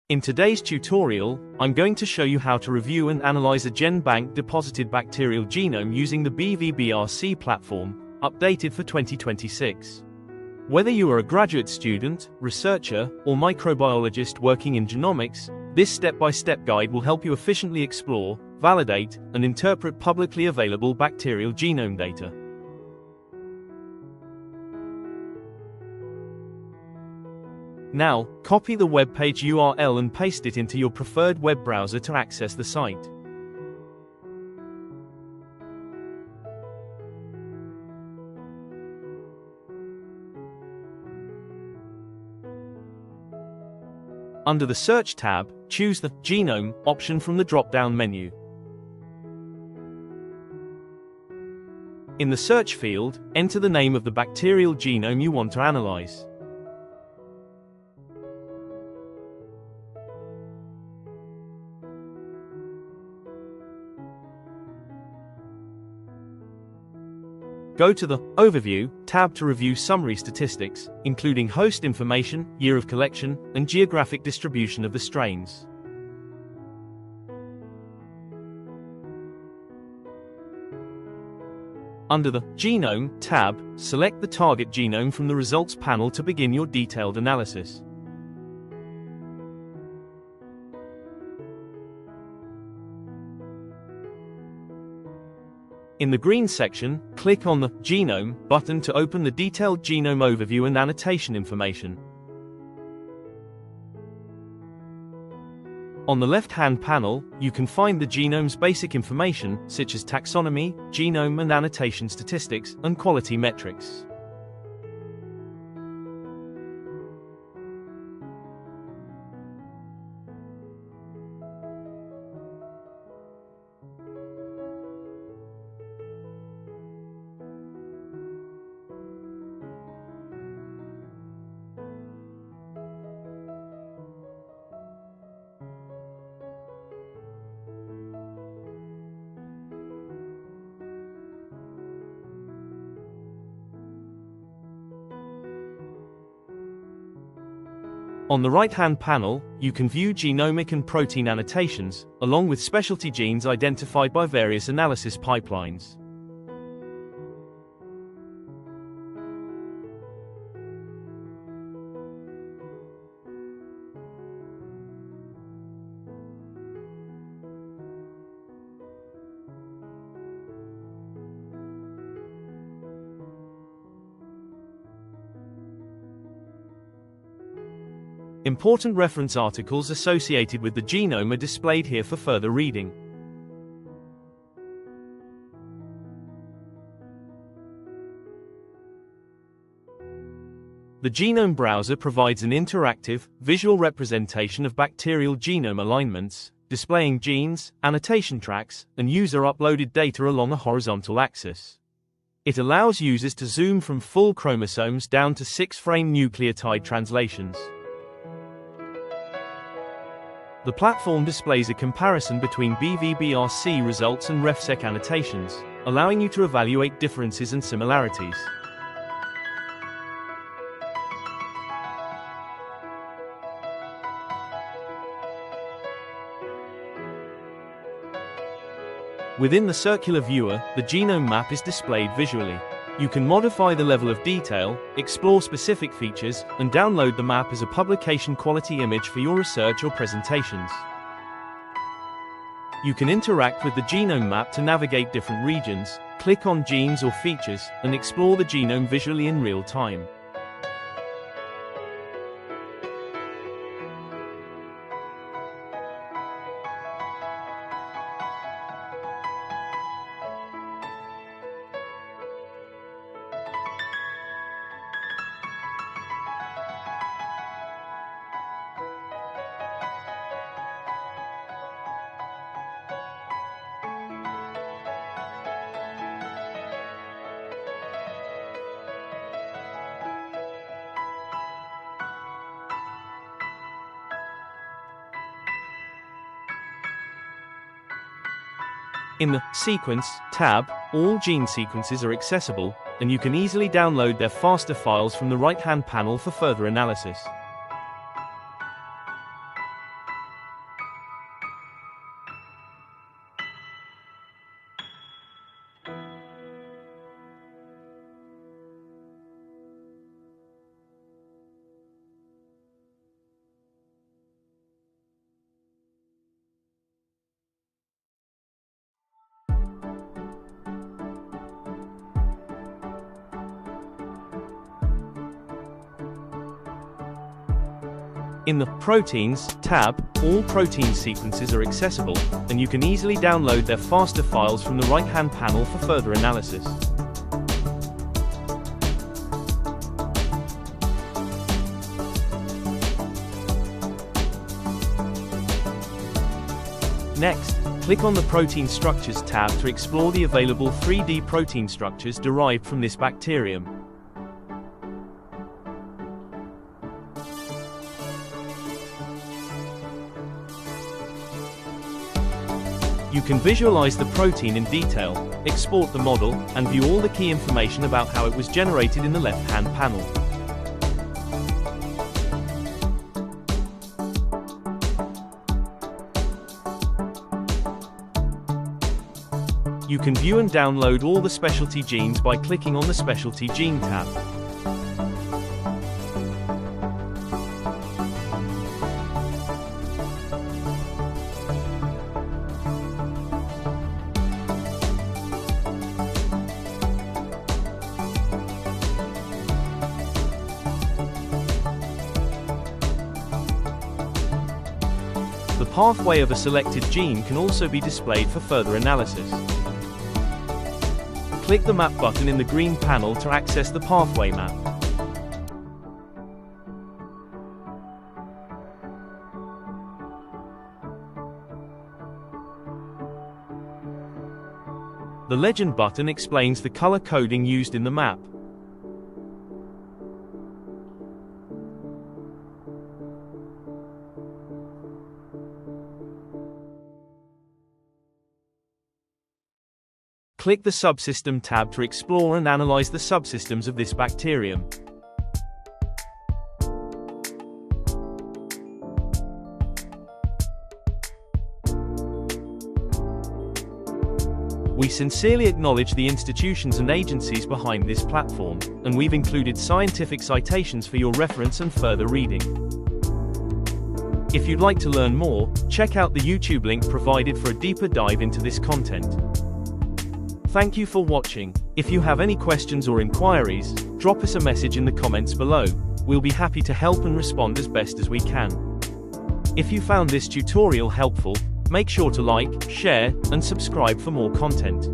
In today's tutorial, I'm going to show you how to review and analyze a GenBank-Deposited Bacterial Genome using the BV-BRC platform, updated for 2026. Whether you are a graduate student, researcher, or microbiologist working in genomics, this step-by-step guide will help you efficiently explore, validate, and interpret publicly available bacterial genome data. Now, copy the web page URL and paste it into your preferred web browser to access the site. Under the Search tab, choose the Genome option from the drop-down menu. In the search field, enter the name of the bacterial genome you want to analyze. Go to the Overview tab to review summary statistics, including host information, year of collection, and geographic distribution of the strains. Under the Genome tab, select the target genome from the results panel to begin your detailed analysis. In the green section, click on the Genome button to open the detailed genome overview and annotation information. On the left-hand panel, you can find the genome's basic information, such as taxonomy, genome and annotation statistics, and quality metrics. On the right-hand panel, you can view genomic and protein annotations, along with specialty genes identified by various analysis pipelines. Important reference articles associated with the genome are displayed here for further reading. The Genome browser provides an interactive, visual representation of bacterial genome alignments, displaying genes, annotation tracks, and user-uploaded data along a horizontal axis. It allows users to zoom from full chromosomes down to 6-frame nucleotide translations. The platform displays a comparison between BV-BRC results and RefSeq annotations, allowing you to evaluate differences and similarities. Within the circular viewer, the genome map is displayed visually. You can modify the level of detail, explore specific features, and download the map as a publication-quality image for your research or presentations. You can interact with the genome map to navigate different regions, click on genes or features, and explore the genome visually in real time. In the Sequence tab, all gene sequences are accessible, and you can easily download their FASTA files from the right-hand panel for further analysis. In the Proteins tab, all protein sequences are accessible, and you can easily download their FASTA files from the right-hand panel for further analysis. Next, click on the Protein Structures tab to explore the available 3D protein structures derived from this bacterium. You can visualize the protein in detail, export the model, and view all the key information about how it was generated in the left-hand panel. You can view and download all the specialty genes by clicking on the Specialty Gene tab. The pathway of a selected gene can also be displayed for further analysis. Click the Map button in the green panel to access the pathway map. The Legend button explains the color coding used in the map. Click the Subsystem tab to explore and analyze the subsystems of this bacterium. We sincerely acknowledge the institutions and agencies behind this platform, and we've included scientific citations for your reference and further reading. If you'd like to learn more, check out the YouTube link provided for a deeper dive into this content. Thank you for watching. If you have any questions or inquiries, drop us a message in the comments below. We'll be happy to help and respond as best as we can. If you found this tutorial helpful, make sure to like, share, and subscribe for more content.